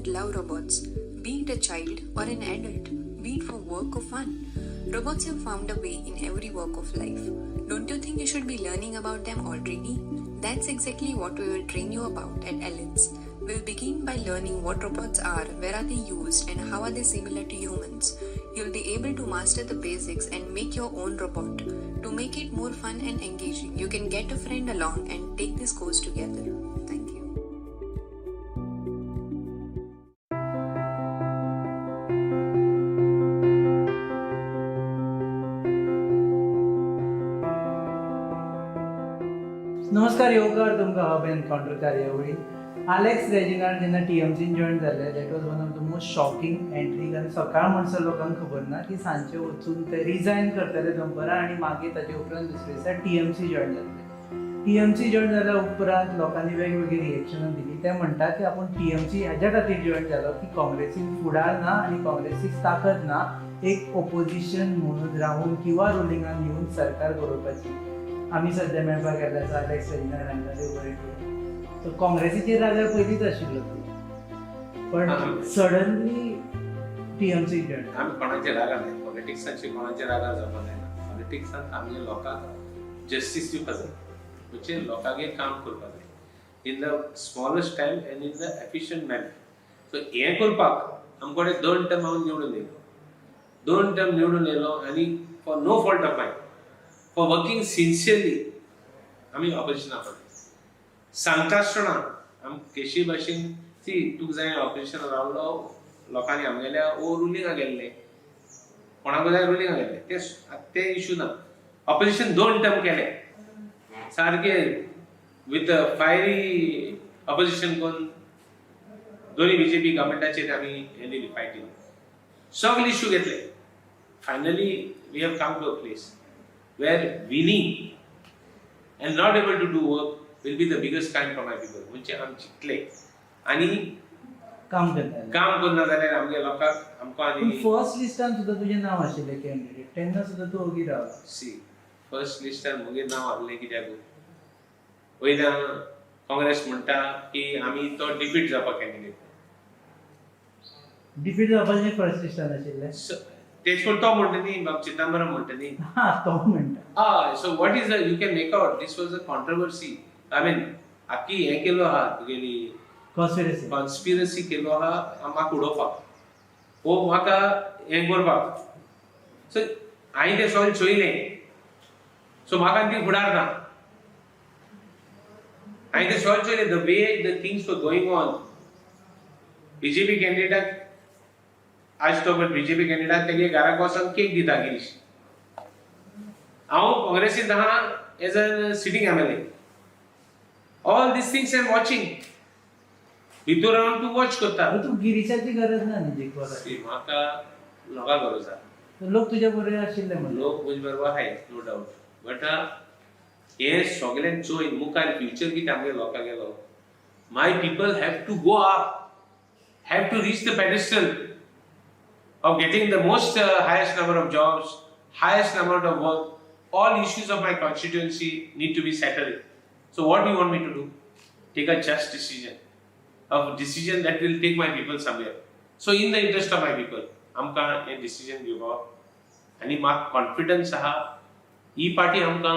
that love robots, be it a child or an adult, be it for work or fun. Robots have found a way in every walk of life. Don't you think you should be learning about them already? That's exactly what we will train you about at Ellens. We'll begin by learning what robots are, where are they used, and how are they similar to humans. You'll be able to master the basics and make your own robot. To make it more fun and engaging, you can get a friend along and take this course together. Thank you. नमस्कार येवकार तुमकां hub encounter कार्यावळी. Alex Reginald जेन्ना TMCन join जाल्ले that was one of the most shocking entry. कारण सकाळ म्हणसर लोकांक खबर ना की सांजचे वचून ते रिजायन करतले दनपारां आनी मागीर ताचे उपरांत दुसरे दिसा TMC जॉइन जाल्ले. TMC जॉइन जाल्या उपरांत लोकांनी वेगवेगळी रिएक्शनां दिली. ते म्हणटात की आपूण TMC हेज्या खातीर जॉइन जालो की काँग्रेसीन फुडार ना आनी काँग्रेसीक ताकद ना एक ओपोजिशन म्हणून रावून किंवा रुलिंगान येवन सरकार बरोवपाची. आमी सध्या मेळपाक गेल्ले आसा आलेक्स रेजिनाल्ड हांकां देव बरें करूं. सो काँग्रेसीचेर राजार पयलींच आशिल्लो तूं, पण सडनली TMC जॉइन. आमी कोणाचे रागार नाही, पॉलिटिक्साचे कोणाचे रागार जावपा जायना. पॉलिटिक्सांत आमगे लोकांक जस्टीस दिवपा जाय, म्हणजे लोकांगे काम करपा जाय in the smallest time and in the efficient manner. So हें करपाक आमचे 2 टर्म हांव निवडून येयलो. 2 टर्म निवडून येयलो आनी for no fault of mine, for working sincerely आमी ऑपोजिशनाक पडले. सांगता आसतना आमी केशी भाशेन तुका जाय ऑपोजिशनाक रावलो, लोकांनी आमगेल्या रुलिंगाक गेल्ले, कोणाक जाय रुलिंगाक गेल्ले, ते इशू ना. ऑपोजिशन 2 टर्म केले सारखे विथ फायरी ऑपोजिशन करून दोन्ही BJP गव्हर्मेंटाचेर आमी हें दिली फायटींग. सगळे इशू घेतले. Finally we have come to a place where winning and not able to do work will be the biggest crime for my people. म्हणजे आम चिंतले आनी काम करना जाल्यार आमगे लोकांक आमकां आनी फर्स्ट लिस्टान सुद्दां तुजें नांव आशिल्लें कॅन्डिडेट, तेन्ना सुद्दां तूं ओगी रावला. फर्स्ट लिस्टार म्हजें नांव आहलें कित्याक वयल्यान काँग्रेस म्हणटा की आमी तो डिफीट जावपाक कॅन्डिडेट. डिफीट जावपाचें फर्स्ट लिस्टान आशिल्लें तेच पण तो म्हणटा न्ही, बाब चिदंबरम म्हणटा न्ही. तो म्हणटा. So what is you can make out this was a controversy. I mean आख्खी हें केलो आहा तुगेली कॉन्स्पिरसी केलो आहा म्हाका उडोवपाक, वो म्हाका हें करपाक. सो हांवें तें सगळें चोयलें. सो म्हाका ती फुडार ना. हांवें तें सगळें चोयलें the way the things were going on. BJP कॅन्डिडेटाक आज तो BJP कॅन्डिडेट तेगे घराक वचून केक दिता गिरीश. हांव काँग्रेसींत आहा as a sitting MLA. All these things I am watching. भितर रावन तूं वॉच करता. तूं गिरीशाची गरज ना न्ही जिखपाक. म्हाका लोकां गरज आहा. लोक तुज्या बरोबर आशिल्ले म्हणून. लोक म्हजे बरोबर आहाय नो डावट. बट हें सगळें चोयन मुखार फ्युचर कितें आमगे लोकां गेलो. My people have to go up, have to reach the pedestal of getting the most highest number of jobs, highest number of work. All issues of my constituency need to be settled. So what do you want me to do? Take a just decision, a decision that will take my people somewhere. So in the interest of my people, आमकां हे decision घेवप आनी म्हाका confidence आहा ही party आमकां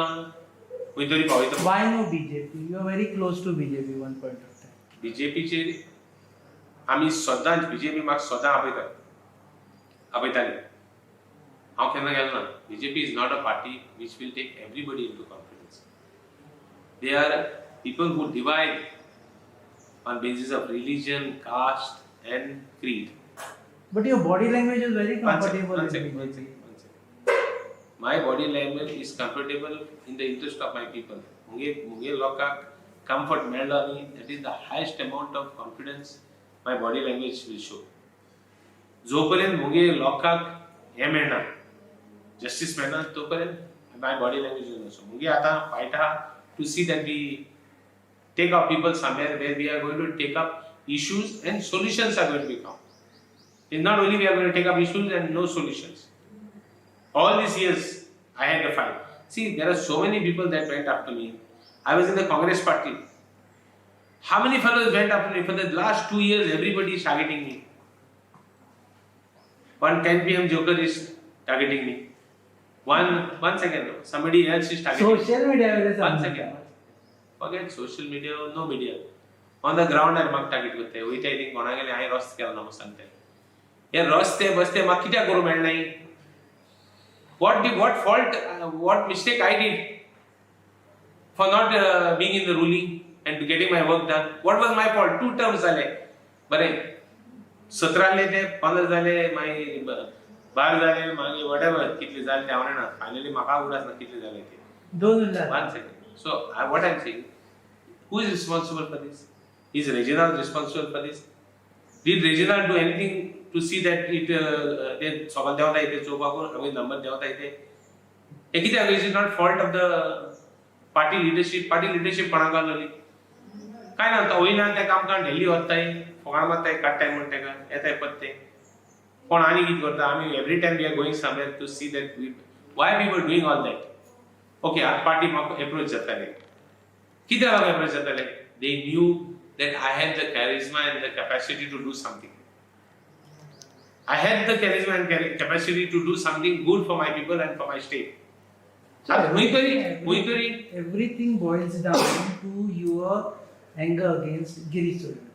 खंय तरी पावयता. Why no BJP? You are very close to BJP one point of time. BJPचेर आमी सदांच BJP म्हाका सदां आपयताली. हांव केन्ना गेलो ना. BJP is not a party which will take everybody into confidence. They are people who divide on basis of religion, caste, and creed. But your body language is very comfortable. One second. My body language is comfortable in the interest of my people. मुगे लोकांक comfort मेळ्ळो न्ही, that is the highest amount of confidence my body language will show. जोपर्यंत मुगे लोकांक हें मेळना, justice मेळना, तोपर्यंत माय बॉडी लँग्वेज इज नसो. मुगे आतां फायट आहा to see that we take up people somewhere where we are going to take up issues and solutions are going to be found. It's not only we are going to take up issues and no solutions. All these years, I had to fight. See, there are so many people that went after me. I was in the Congress party. How many fellows went up to me? For the last 2 years, everybody is targeting me. One 10 p.m. joker is targeting me. One second, somebody else is targeting me. Social media. One second. Forget social media or no media. On the ground, I mark target करते हैं. वही typing कोणा गेले आई रस्त केला नमो सांगते. ये रस्ते बसते माग कित्याक करू मेळ नाही. What fault, what mistake I did for not being in the ruling and getting my work done? What was my fault? 2 terms झाले. बरे 17 ते 15 झाले, मागीर 12 झाले, मागीर whatever कितले झाले ते हांव ना. Finally म्हाका उगडास ना कितले झाले ते. 2 Urla. One second. So what I'm saying, who is responsible for this? Is Reginald responsible for this? Did Reginald do anything to see that it they सगळं देवता येते चोपाकून आमी नंबर देवता येते? हे कित्याक is it not fault of the party leadership? Party leadership कोणाक लागली? काय ना तो वयना त्या काम काण ढेली वताय, फोगाण मारताय, काडटाय म्हण तेका, येताय पत्ते. कोण आनी कितें करता? आमी every time we are going somewhere to see that why we were doing all that. Okay, our party म्हाका approach जाताले. कित्याक म्हाका approach जाताले? They knew that I had the charisma and the capacity to do something. I had the charisma and capacity to do something good for my people and for my state. So Everything boils down to your anger against Girish Solanki.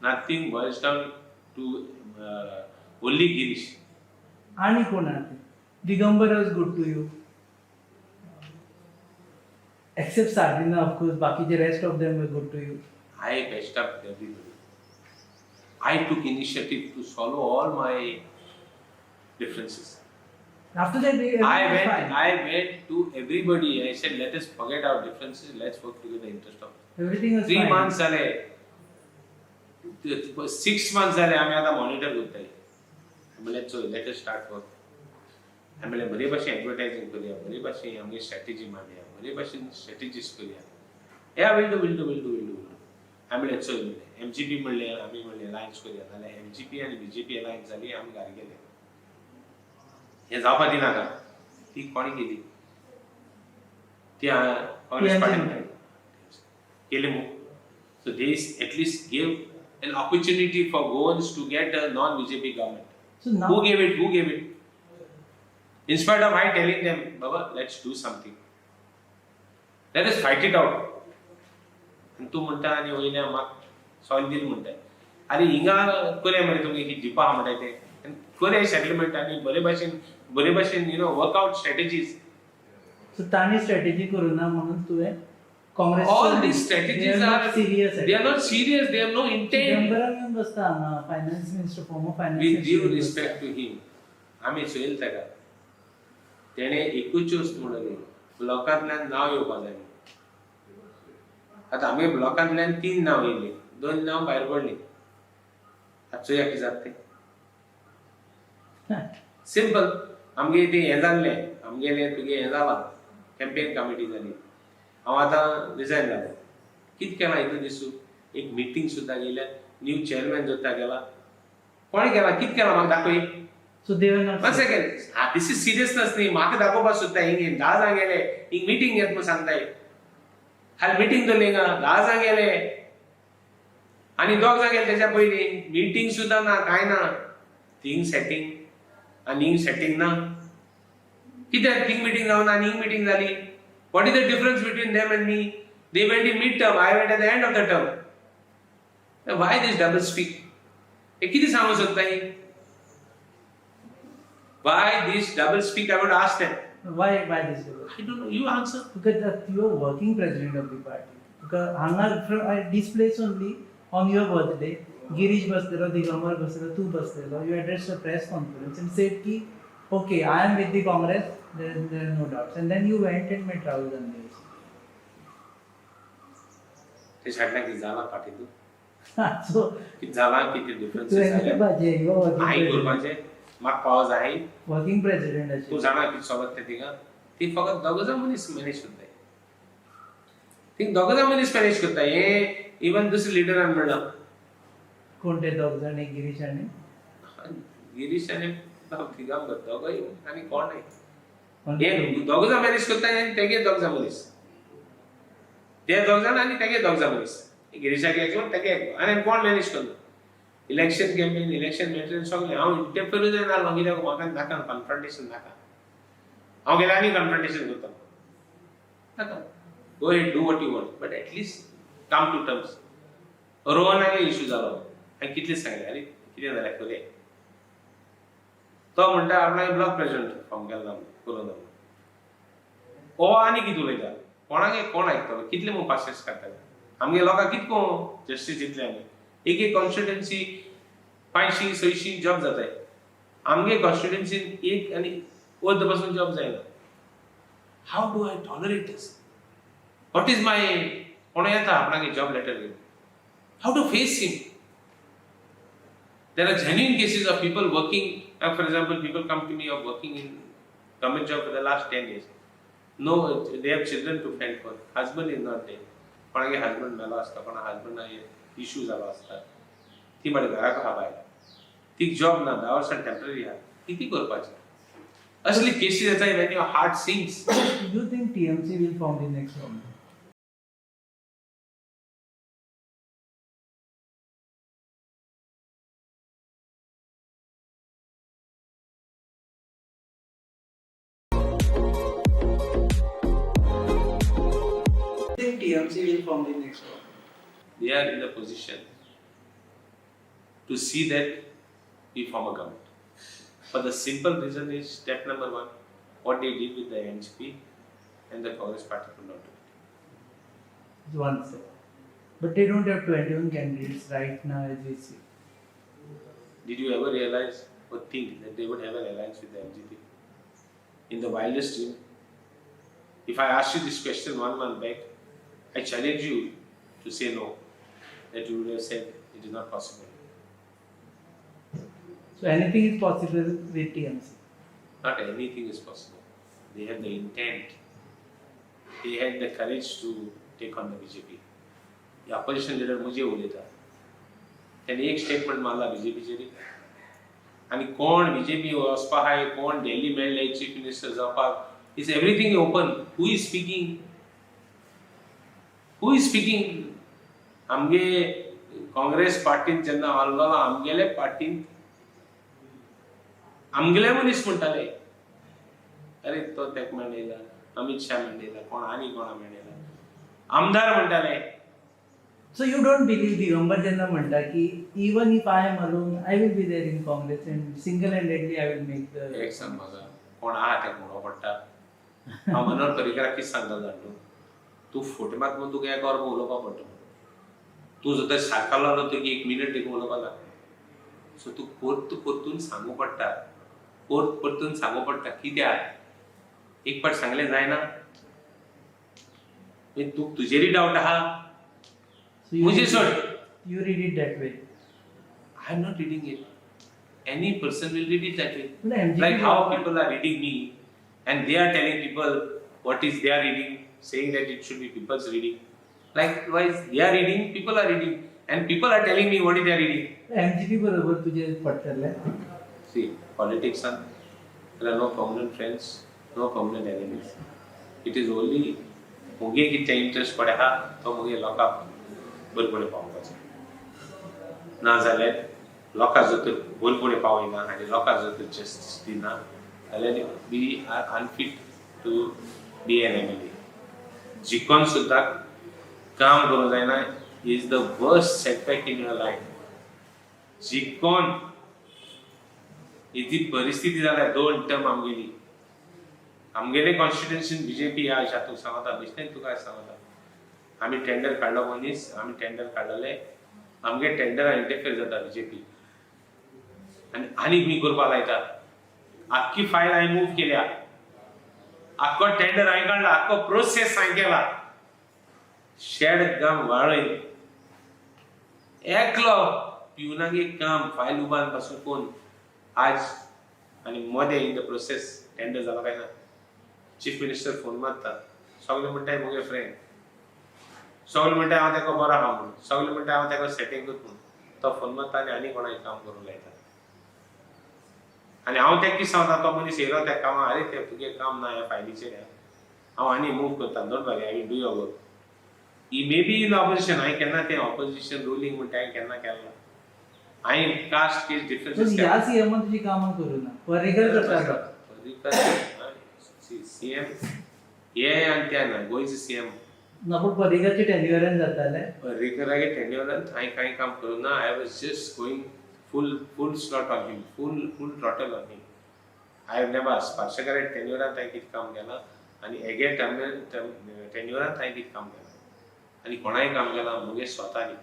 Nothing boils down to only Girish. Ani konati. Digambara was good to you. Except Sardina, of course, baki the rest of them were good to you. I patched up everybody. I took initiative to swallow all my differences. After that, I went to everybody. I said, let us forget our differences. Let's work together in the interest of everything was 3 fine. months. 6 months. आम्ही आता monitor करताय. आम्हाला चो let us start work. आम्हाला बरे भाषे advertising करूया, बरे भाषे आमची स्ट्रॅटेजी मांडूया, बरे भाषे स्ट्रॅटेजीज करूया. या will do. आम्ही चो MGP म्हणले, आम्ही म्हणले अलायन्स करूया. नाल्या MGP आणि BJP अलायन्स झाली, आम्ही घरी गेले. हे जावपा दिनाका. ती कोणी केली? ती काँग्रेस पार्टीने केले मग. So this at least gave an opportunity for Goans to get a non-BJP government. So now, Who gave it? In spite of I telling them, Baba, let's do something. Let us fight it out. And तू म्हणता आणि वयल्या म्हाक soil दिल म्हणताय. अरे हिंगा करे म्हणे तुम्ही की दिपा म्हणताय ते. करे सेटलमेंट आणि बरे भाशेन वर्कआउट स्ट्रॅटेजीज. So ताणी स्ट्रॅटेजी करू ना म्हणून तुवें Congress All these strategies are serious. They are not serious. They have no intent. Chidambaram येऊन बसता हांगा finance minister farmer finance With due respect to him, आम्ही सोयेल ताका. तेणे एकूच वस्त म्हणली ब्लॉकांतल्यान नांव येवपा जाय. आतां आमगे ब्लॉकांतल्यान 3 नांव येयले, 2 नांव भायर पडली. आतां चोया कितें जाता तें. सिंपल. आमगे ते हें जाल्लें, आमगेलें तुगे हें जालां, कॅम्पेन कमिटी जाली. हांव आतां रिजायन जालो. कितें केलां हितून दिसूं? एक मिटींग सुद्दां गेल्या, न्यू चेअरमॅन जोता गेला. कोणी केला? कितें केलां म्हाका दाखय. So they were not. One second. This is seriousness न्ही. म्हाका दाखोवपाक सुद्दां हिंग 10 जाण गेले. हिंग मिटींग घेत म्हूण सांगताय. हाल मिटींग दवरली हिंगा 10 जाण गेले. आनी 2 जाण गेले तेच्या पयलीं. मिटींग सुद्दां ना, कांय ना. थिंग सेटिंग आनी हिंग सेटिंग ना. कित्याक थिंग मिटींग जावना आनी हिंग मिटींग जाली? What is the difference between them and me? They went in mid-term. I went at the end of the term. Why this double speak? हे कितें सांगू सोदता ही? Why this double speak? I would ask them. Why this? I don't know. You answer. Because you are working president of the party. Because hanga displays only on your birthday. Girish Bastero, Digambar Bastero, tu Bastero. You addressed a press conference and said ki, okay, I am with the Congress. There are no doubts. And then you went and met Rahul Gandhi. ते छाडला की जाला पाठीतून. So की जाला किती differences जाले. आई करपाचे म्हाका पावस आहे. वर्किंग प्रेसिडेंट अशें. तू जाणा की सोबत ते थिंगा ती फकत दोग जाण मनीस मॅनेज करताय. थिंग दोग जाण मनीस मॅनेज करताय. हे इवन दुसरे लिडरान म्हणला. कोण ते दोग जाण? एक गिरीश आनी गिरीश आनी दिगंबर दोगय आनी कोण नाही. हे दोग जाण मॅनेज करताय आनी तेगे दोग जाण मनीस. ते दोग जाण आनी तेगे दोग जाण मनीस. गिरीशाक एक ताका एक आनी कोण मॅनेज करना इलेक्शन कॅम्पेन इलेक्शन मॅटेरियल सगळें हांव इंटरफियर जायना आसलो कित्याक म्हाका नाका कन्फ्रंटेशन नाका हांव गेल्यार आनी कन्फ्रंटेशन करता नाका go ahead do what you want but at least come to terms रोहनागे इश्यू जालो हांवें कितले सांगलें अरे कितें जालें खरें तो म्हणटा आपणागे ब्लॉक प्रेसिडेंट फॉर्म केला ना करोना ओ आनी कितें उलयता कोणागे कोण आयकतलो कितले मग पासेस काडटले आमगे लोकांक कितको जस्टीस दितले आमी एक एक कॉन्स्टिट्युएन्सी 500-600 जॉब जाताय आमगे कॉन्स्टिट्युएन्सीन एक आनी अर्द पासून जॉब जायना how do I tolerate this what is my कोण येता आपणागे जॉब लेटर घेवन how to face him there are genuine cases of people working for example people come to me of working in government job for the last 10 years no they have children to fend for husband is not there कोणागे husband मेलो आसता कोणा husband issue जालो आसता ती मागीर घराक आहा भायर ती जॉब ना 10 वर्सां टेम्पररी आहा किती करपाचें असली केसीस येता when your heart sinks You think TMC will form the next government? Think TMC will form the next government? they are in the position to see that we form a government. But the simple reason is step number one, what they did with the NGP and the Congress party could not do it. It's one step. But they don't have 21 candidates right now as we see. Did you ever realize or think that they would have an alliance with the NGP? In the wildest dream, if I asked you this question 1 month back, I challenge you to say no, that you would have said it is not possible. So anything is possible with TMC. Not anything is possible. They had the intent. They had the courage to take on the BJP. The opposition leader मुझे उलयता त्यांनी एक statement मारला बीजेपीचेर आनी कोण BJP वचपाक आहाय कोण दिल्ली मेळ्ळे चीफ मिनिस्टर जावपाक is everything open who is speaking आमगे काँग्रेस पार्टीन जेन्ना आल्लो आमगेले पार्टीन आमगेले मनीस म्हणटाले अरे तो तेका मेळयला अमित शाह मेळयला कोण आनी कोणा मेळयला आमदार म्हणटाले. So you don't believe Digambar Janna म्हणटा की even if I am alone, I will be there in Congress and single-handedly I will make the. एक सांग म्हाका कोण आहा तेका म्हणो पडटा हांव मनोहर पर्रीकराक कितें सांगता जाणा तूं फोटे मात म्हणून तुका एक वरां उलोवपाक पडटा तूं जर तर सारको लागलो तुका 1 मिनीट तेका उलोवपाक लागता सो तूं परतून सांगू पडटा परतून सांगू पडटा कित्याक एक पाट सांगलें जायना तुका तुजेरी डावट आहा मुझे सोड. You read it that way. I am not reading it. Any person will read it that way. No, MGP like how people are reading me and they are telling people what is they are reading, saying that it should be people's reading. Likewise, they are reading, people are reading and people are telling me what is they are reading. MGP बरोबर तुझे पडटले. See, politics are there are no permanent friends, no permanent enemies. It is only मुगे कितें interest पडे हा तो मुगे लोकांक बरपणे पावपाचें ना जाल्यार लोकां जर तर बरपणे पावयना आनी लोकां जर तर जस्टीस दिना जाल्यार we are unfit to be an MLA. जिखोन सुद्दां काम करूंक जायना is the worst setback in your life. जिखोन इतली परिस्थिती जाल्या 2 टर्म आमगेले कॉन्स्टिट्युएन्सीन बीजेपी या तुका सांगता बिश्टें तुका सांगता आमी टेंडर काडलो मनीस आमी टेंडर काडलेले आमगे टेंडरान इंटरफियर जाता बीजेपी आनी मी करपा लायता आख्खी फायल हांवें मूव केल्या आख्खो टेंडर हांवें काडला आख्खो प्रोसेस हांवें केला शेड काम वाळय एकलो पिवनागे काम फायल उबान पासून कोण आज आनी मदें इन द प्रोसेस टेंडर जाला काय ना चीफ मिनिस्टर फोन मारता सगळे म्हणटाय मुगे फ्रेंड सगळे म्हणटाय हांव तेका बरो आहा म्हणून सगळे म्हणटाय हांव तेका सेटिंग करता म्हणून तो फोन मारता आनी कोणाक काम करूंक लायता आनी हांव तेका कितें सांगता तो मनीस येयलो त्या कामां अरे ते तुगे काम ना ह्या फायलीचेर हांव आनी मूव करता don't worry I will do your work He may be in the opposition. I cannot say opposition ruling म्हणटा हांवें केन्ना केला. हांवें कास्ट केस पण डिफरन्सीस ह्या सीएमान तुजी कामां करूं ना पर्रीकर करता सीएम हे आनी ते ना गोंयचे सीएम ना पूण पर्रीकरचे टेन्युअरान जाताले पर्रीकरागे टेन्युअरान हांवें कांय काम करूं ना. I was just going full slot on him, full throttle on him. I have never स्पार्शकारे टेन्युअरान हांवें कितें काम केलां आनी हेगे टेन्युअरान हांवें कितें काम केलां आनी कोणाय काम केलां मुगे स्वतानी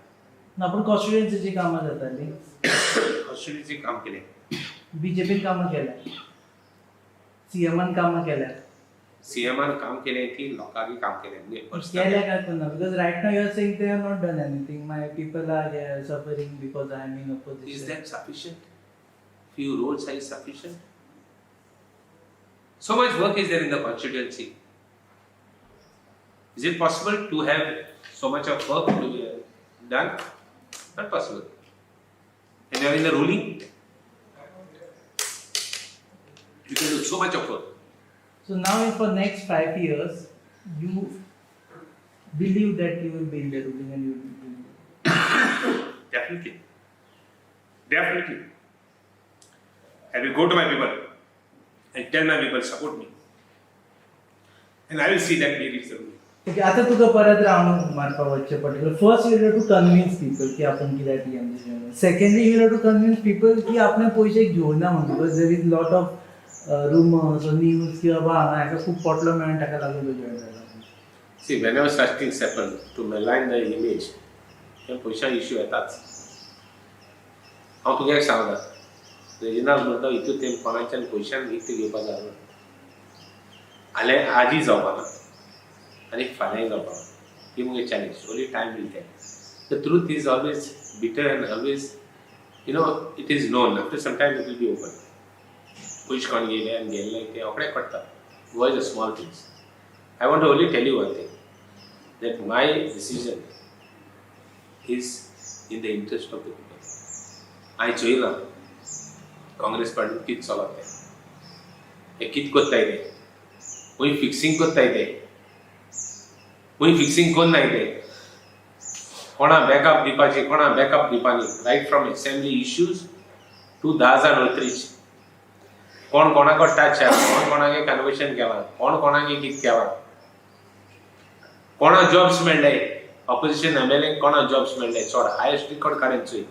ना पूण कॉन्स्टिट्युएन्सीची कामां जाताली कॉन्स्टिट्युएन्सी काम केलें. बीजेपीन कामां केल्या सीएमान कामां केल्या सीएमान काम केलें ती लोकांनी काम केलें मुगे केल्या काय करना because right now you are saying they are not done anything my people are suffering because I am in Is opposition that sufficient? Few roads are sufficient? So much work is there in the constituency. Is it possible to have so much of work to be done? Not possible. And you are in the ruling, you can do so much of work. So now for next 5 years you believe that you will be in the ruling and you will be Definitely. Definitely. I will go to my people and tell my people support me. And I will see that we reach the ruling. Okay आता तुका परत round मारपा वचचे पडटलें. First you have to convince people की आपण कित्याक TMC join. Secondly you have to convince people की आपणे पयशे घेवना म्हणून because there is lot of rumours और न्यूज की बाबा हांगा हाका खूब पोटलो मेळोन ताका लागून तो जॉइन जाला. See, whenever such things happen, to malign the image, हे पयशा इश्यू येताच. हांव तुका एक सांगता, रेजिनाल्ड म्हणटा हितून ते कोणाच्यान पयशान विकते घेवपा जायना. आले आजी जावपाना आनी फाल्यां जावपाना. ही मुगे challenge. Only time will tell. The truth is always bitter and always it is known. After some time it will be open. पयशे कोण गेले आनी गेले ते रोखडे कळटा. What is the small things. I want to only tell you one thing, that my decision is in the interest of the people. I join Congress party कित चलता है, ये कित कोत्ता है, कोई fixing कोत्ता है, कोई fixing कोण नाही दे, कोणा backup दिपाची, कोणा backup दिपानी, right from assembly issues to 10,000 outreach, कोण कोणाको टच है, कोण कोणाके कन्वर्शन केला, कोण कोणाके कित केला. कोणा जॉब्स मेळ्ळे ऑपोजिशन एमएलए कोणा जॉब्स मेळ्ळे चड हायेस्ट रिकॉर्ड काडून चोय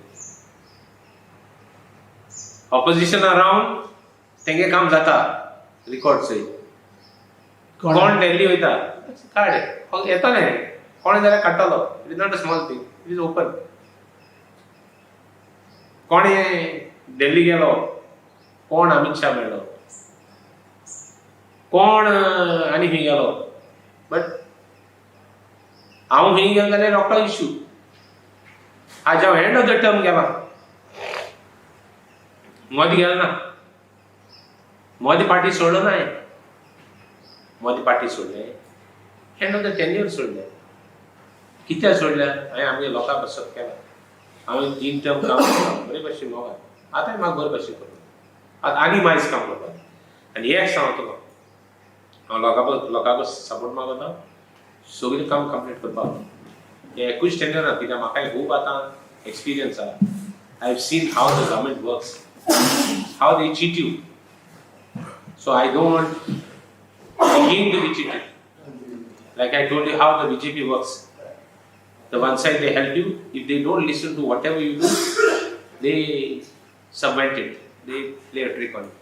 ऑपोजिशन अराउंड तेंगे काम जाता रिकॉर्ड चोय कोण दिल्ली वयता काड येताले कोण जाल्यार काडटलो. It is not a small thing. It is open. कोण दिल्ली गेलो कोण अमित शाह मेळ्ळो कोण आनी खंय गेलो. बट हांव खंय गेलो जाल्यार रोखडो इश्यू. आज हांव एंड ऑफ द टर्म गेला. मोदी गेलो ना. मोदी पार्टी सोडलो ना. मोदी पार्टी सोडले. एंड ऑफ द टेन्युअर सोडले. कित्याक सोडले. हांवें आमगे लोकां बसत केला. हांवें 3 टर्म काम केला बरे भशेन मोगा. आतां म्हाका बरे भशेन करूं. आतां आनी मायज काम करपाक. आनी एक सांगता तुका हांव लोकांक सपोर्ट मागता. सगळें काम कंप्लीट करपाक. हे एकूच टेन्युअर ना कित्याक म्हाका खूब आतां एक्सपिरियन्स आहा. I have seen how the government works, how they cheat you. So I don't want again to be cheated. Like I told you how the BJP works. The one side they help you. If they don't listen to whatever you do, they subvert it. They play a trick on you.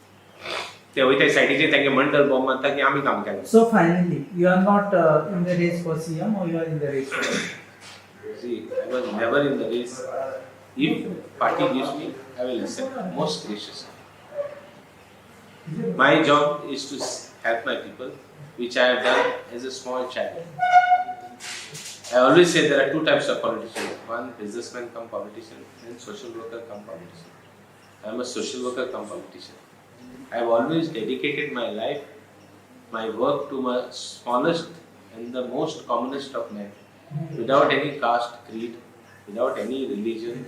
ते वयता सायडीचे तांगे मंडल bomb मारता की आमी काम केलें. So finally, you are not in the race for CM or you are in the race for. See, I was never in the race. If party gives me, I will accept most graciously. My job is to help my people, which I have done as a small child. I always say there are 2 types of politicians. One businessman come politician, and social worker come politician. I am a social worker come politician. I have always dedicated my life, my work to my smallest and the most commonest of men, without any caste, creed, without any religion,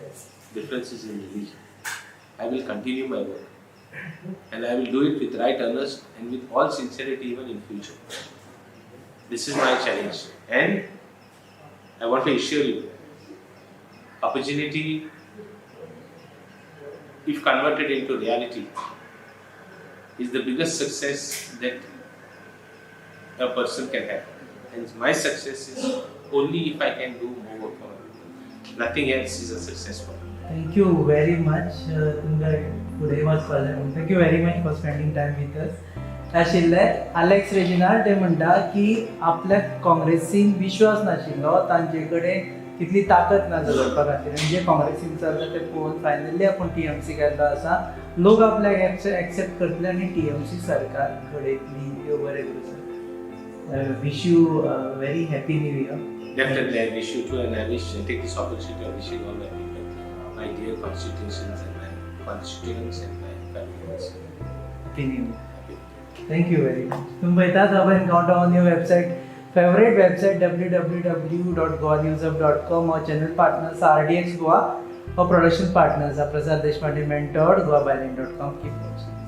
differences in religion. I will continue my work, and I will do it with right earnest and with all sincerity even in future. This is my challenge, and I want to assure you, opportunity, if converted into reality, is the biggest success that a person can have. And my success is only if I can do more work for it. Nothing else is a success for me. Thank you very much. तुमच्या फुडें वचपाचें म्हणून thank you very much for spending time with us आशिल्ले Alex Reginald ते म्हणटा की आपल्या काँग्रेसीन विश्वास नाशिल्लो, तांचे कडेन तितली ताकद ना झगडपा खातीर, आनी जे काँग्रेसीन चलता ते पळोवन फायनली आपूण टीएमसी गेल्लो आसा. लोक आपल्याक एक्सेप्ट करतले आनी टीएमसी सरकार घडयतली. देव बरें करूं sir. Wish you very happy new year. Definitely, I wish you too, and I take this opportunity of wishing all my people, my dear constituents and my constituents and my families. Happy New Year. Thank you very much. तुम्ही पळयतात हांव encounter on your website, favourite website www.goanewsup.com. और channel partners RDX Goa, और production partners Prasad Deshpande mentored, goabyline.com. Keep watching.